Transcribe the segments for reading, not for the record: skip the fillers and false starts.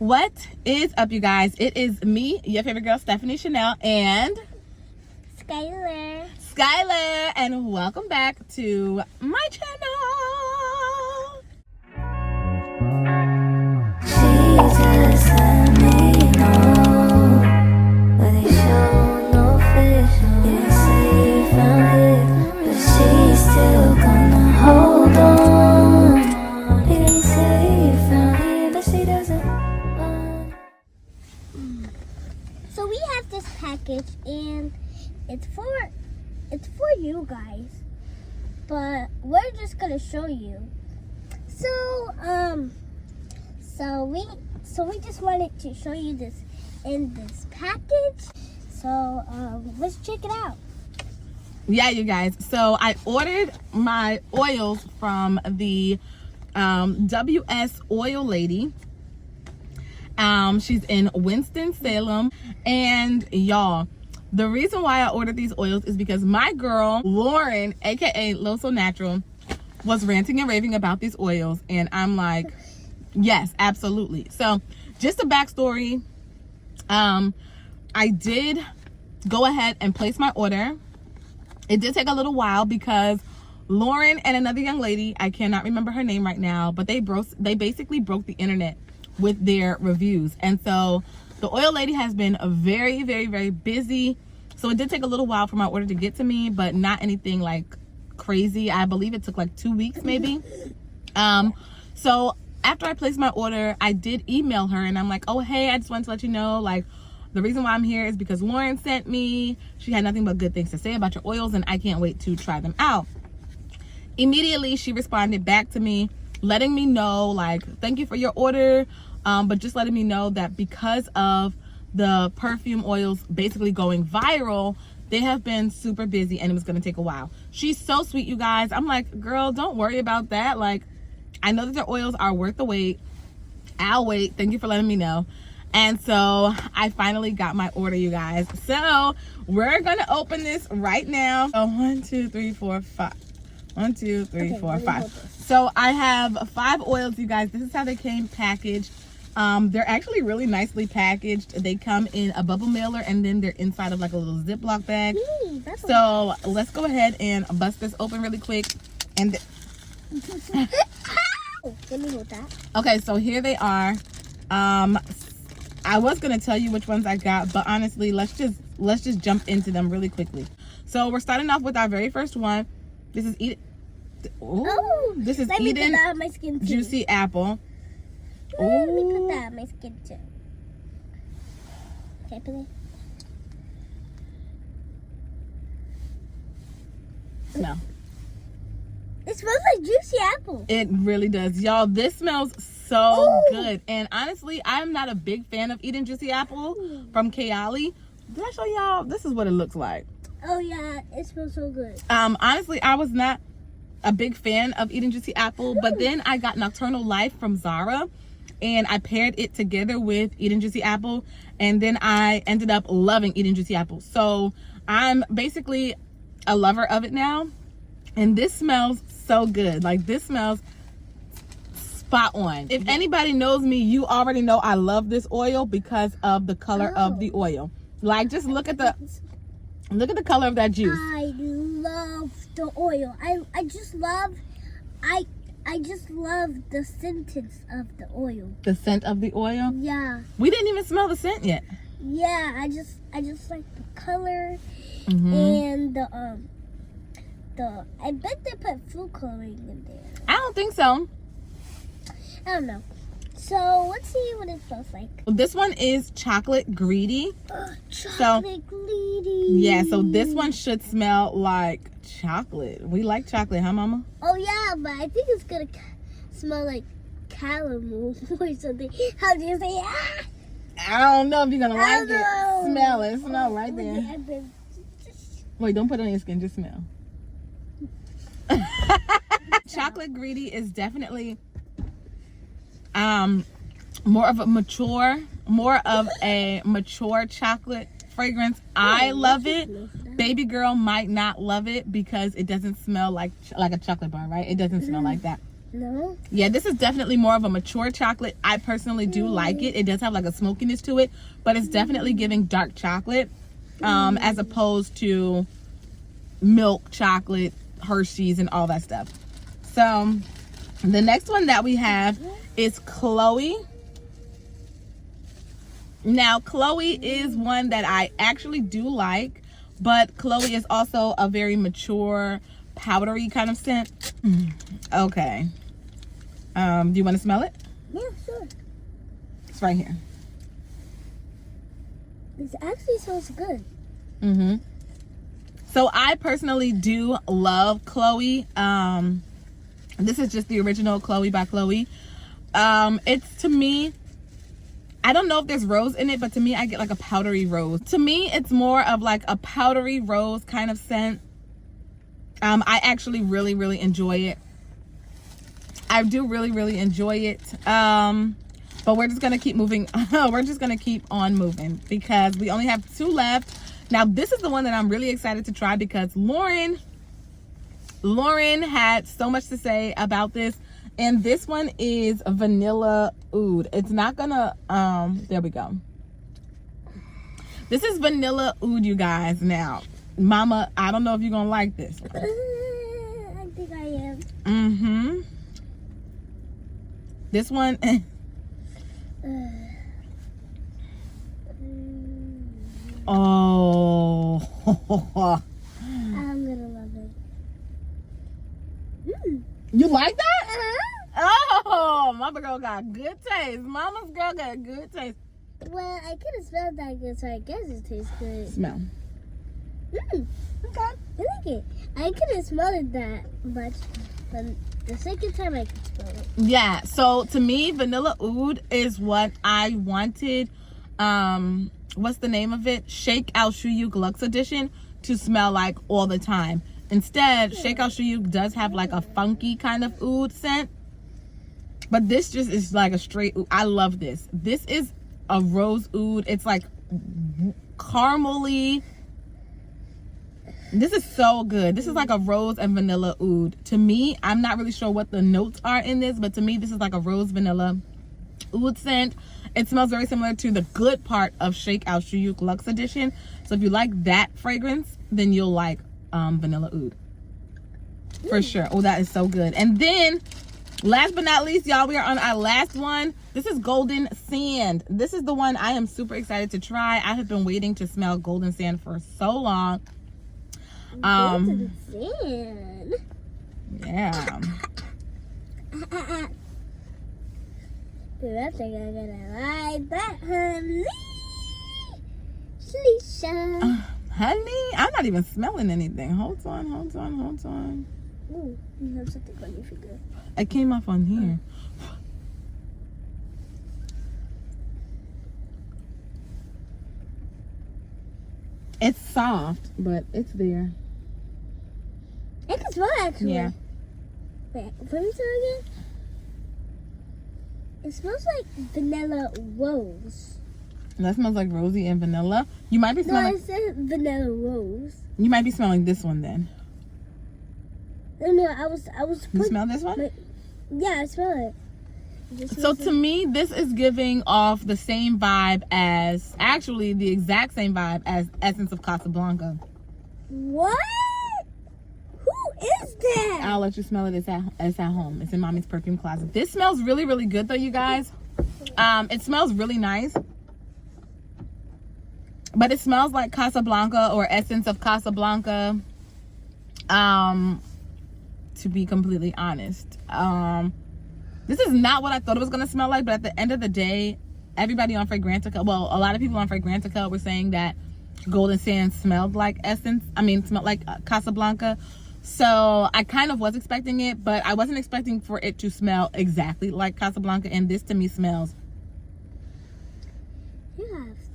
What is up, you guys? It is me, your favorite girl, Stephanie Chanel, and Skylar, and welcome back to my channel. Jesus, let me know, but they show no fish. Didn't say you found it, but she's still gonna hold on. Didn't say you found it, but she doesn't want. So we have this package, and it's for you guys, but we're just gonna show you. So we just wanted to show you this in this package. So let's check it out. Yeah, you guys. So I ordered my oils from the WS Oil Lady. She's in Winston-Salem, and y'all, the reason why I ordered these oils is because my girl Lauren, aka Loso Natural, was ranting and raving about these oils, and I'm like, yes, absolutely. So just a backstory, I did go ahead and place my order. It did take a little while because Lauren and another young lady, I cannot remember her name right now, but they basically broke the internet with their reviews. And so the oil lady has been very, very, very busy. So it did take a little while for my order to get to me, but not anything like crazy. I believe it took like 2 weeks maybe. So after I placed my order, I did email her, and I'm like, oh, hey, I just wanted to let you know, like, the reason why I'm here is because Lauren sent me. She had nothing but good things to say about your oils, and I can't wait to try them out. Immediately, she responded back to me, letting me know, like, thank you for your order, but just letting me know that because of the perfume oils basically going viral, they have been super busy and it was going to take a while. She's so sweet, you guys. I'm like, girl, don't worry about that. Like, I know that their oils are worth the wait. I'll wait. Thank you for letting me know. And so I finally got my order, you guys. So we're going to open this right now. So 1, 2, 3, 4, 5. 1, 2, 3, 4, 5. So I have 5 oils, you guys. This is how they came packaged. They're actually really nicely packaged. They come in a bubble mailer, and then they're inside of like a little Ziploc bag. So let's go ahead and bust this open really quick. And Let me hold that. okay, so here they are. I was gonna tell you which ones I got, but honestly, let's just jump into them really quickly. So we're starting off with our very first one. This is This is Eden Juicy Apple. Let me put that on my skin too. Okay, put it. Smell. It smells like juicy apple. It really does, y'all. This smells so good. And honestly, I'm not a big fan of Eden Juicy Apple from Kayali. Did I show y'all? This is what it looks like. Oh yeah, it smells so good. Honestly, I was not a big fan of Eden Juicy Apple, but then I got Nocturnal Life from Zara, and I paired it together with Eden Juicy Apple, and then I ended up loving Eden Juicy Apple. So I'm basically a lover of it now, and this smells so good. Like, this smells spot on. If anybody knows me, you already know I love this oil because of the color of the oil. Like, just look at the color of that juice. I love the oil. I just love the sentence of the oil. The scent of the oil? Yeah. We didn't even smell the scent yet. Yeah, I just like the color and the I bet they put food coloring in there. I don't think so. I don't know. So let's see what it smells like. This one is Chocolate Greedy. Chocolate Greedy. Yeah, so this one should smell like chocolate. We like chocolate, huh, Mama? Oh yeah, but I think it's gonna smell like caramel or something. How do you say? Ah! I don't know if you're gonna like it. Smell it. Smell right there. Wait, don't put it on your skin. Just smell. Chocolate Greedy is definitely more of a mature chocolate fragrance. I love it. Baby girl might not love it because it doesn't smell like a chocolate bar, right? It doesn't smell like that. No. Yeah, this is definitely more of a mature chocolate. I personally do like it. It does have like a smokiness to it, but it's definitely giving dark chocolate, as opposed to milk chocolate, Hershey's, and all that stuff. So the next one that we have is Chloe. Now, Chloe is one that I actually do like, but Chloe is also a very mature, powdery kind of scent. Okay. Do you want to smell it? Yeah, sure. It's right here. This actually smells good. Mm-hmm. So I personally do love Chloe. This is just the original Chloe by Chloe. It's, to me, I don't know if there's rose in it, but to me, I get like a powdery rose. To me, it's more of like a powdery rose kind of scent. I actually really, really enjoy it. I do really, really enjoy it. But we're just going to keep moving. We're just going to keep on moving because we only have 2 left. Now, this is the one that I'm really excited to try because Lauren had so much to say about this. And this one is Vanilla Oud. It's not gonna, there we go. This is Vanilla Oud, you guys. Now, Mama, I don't know if you're gonna like this. I think I am. Mm-hmm. This one. Oh. I'm gonna love it. You like that? Oh, Mama girl got good taste. Mama's girl got good taste. Well, I couldn't smell that good, so I guess it tastes good. Smell. Okay. I like it. I couldn't smell it that much, but the second time I could smell it. Yeah, so to me, Vanilla Oud is what I wanted. What's the name of it? Shake Al Shuyuk Luxe Edition to smell like all the time. Instead, Shake Al Shuyuk does have like a funky kind of oud scent. But this just is like a straight oud. I love this. This is a rose oud. It's like caramely. This is so good. This is like a rose and vanilla oud. To me, I'm not really sure what the notes are in this, but to me, this is like a rose vanilla oud scent. It smells very similar to the good part of Shake Al Shuyuk Luxe Edition. So if you like that fragrance, then you'll like Vanilla Oud. For sure. Oh, that is so good. And then, last but not least, y'all, we are on our last one. This is Golden Sand. This is the one I am super excited to try. I have been waiting to smell Golden Sand for so long. Golden Sand. Yeah. I think I'm gonna like that, honey. Slisha. Honey, I'm not even smelling anything. Hold on. Ooh, you have something on your finger. It came off on here. It's soft, but it's there. I can smell it, actually. Yeah. Wait, let me smell again. It smells like vanilla rose. That smells like rosy and vanilla. You might be No, smelling. I said vanilla rose. You might be smelling this one then. No, I was. You smell this one? Yeah, I smell it. So to me, this is giving off the same vibe as, actually the exact same vibe as Essence of Casablanca. What? Who is that? I'll let you smell it. It's at home. It's in Mommy's perfume closet. This smells really, really good though, you guys. It smells really nice. But it smells like Casablanca or Essence of Casablanca. To be completely honest. This is not what I thought it was going to smell like, but at the end of the day, everybody on Fragrantica, well, a lot of people on Fragrantica were saying that Golden Sand smelled like smelled like Casablanca. So I kind of was expecting it, but I wasn't expecting for it to smell exactly like Casablanca, and this to me smells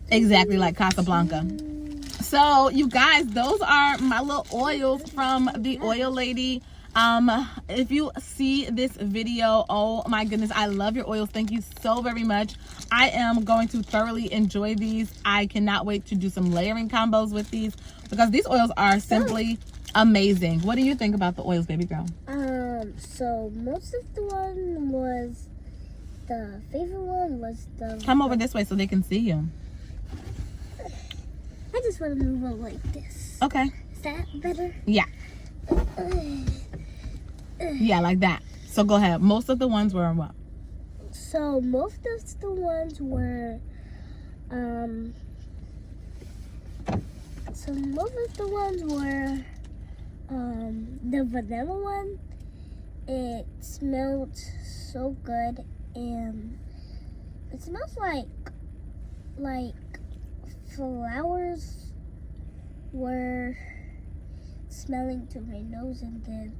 exactly like Casablanca. So you guys, those are my little oils from the Oil Lady. If you see this video, oh my goodness, I love your oils. Thank you so very much. I am going to thoroughly enjoy these. I cannot wait to do some layering combos with these because these oils are simply amazing. What do you think about the oils, baby girl? I So most of the one was the favorite one was the. Come over this way so they can see you. I just want to move on like this. Okay. Is that better? Yeah. Yeah, like that. So go ahead. Most of the ones were what? So most of the ones were, the vanilla one. It smelled so good, and it smells like flowers were smelling to my nose, and then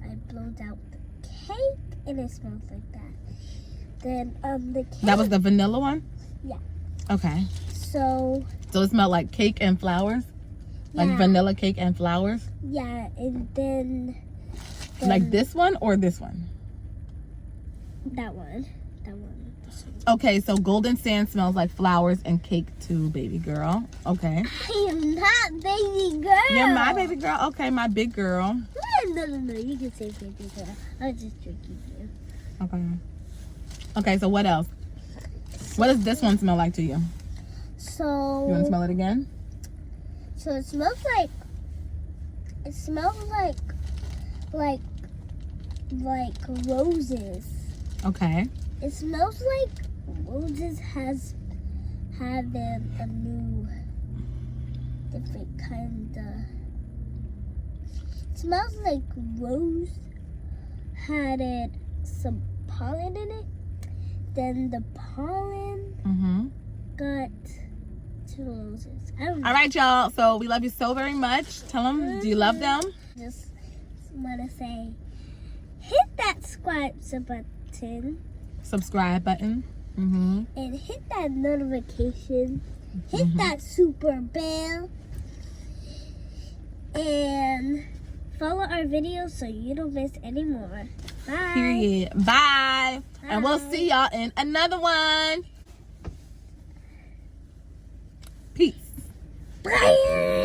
I blowed out the cake, and it smells like that. Then the cake. That was the vanilla one? Yeah. Okay. So it smelled like cake and flowers? Like yeah. vanilla cake and flowers? Yeah, and then like this one or this one? That one. This one. Okay, so golden sand smells like flowers and cake too, baby girl. Okay. I am not baby girl. You're my baby girl? Okay, my big girl. No, you can say baby girl. I was just joking you. Okay. Okay, so what else? What does this one smell like to you? So You want to smell it again? So it smells like roses. Okay. It smells like roses having a new different kind of. It smells like rose had some pollen in it. Then the pollen got to the roses. I don't know. All right, y'all. So we love you so very much. Tell them, do you love them? Just want to say, hit that subscribe button. Subscribe button. And hit that notification. Hit that super bell. And follow our videos so you don't miss any more. Bye. Period. Bye. And we'll Bye. see y'all in another one. Peace. Bye.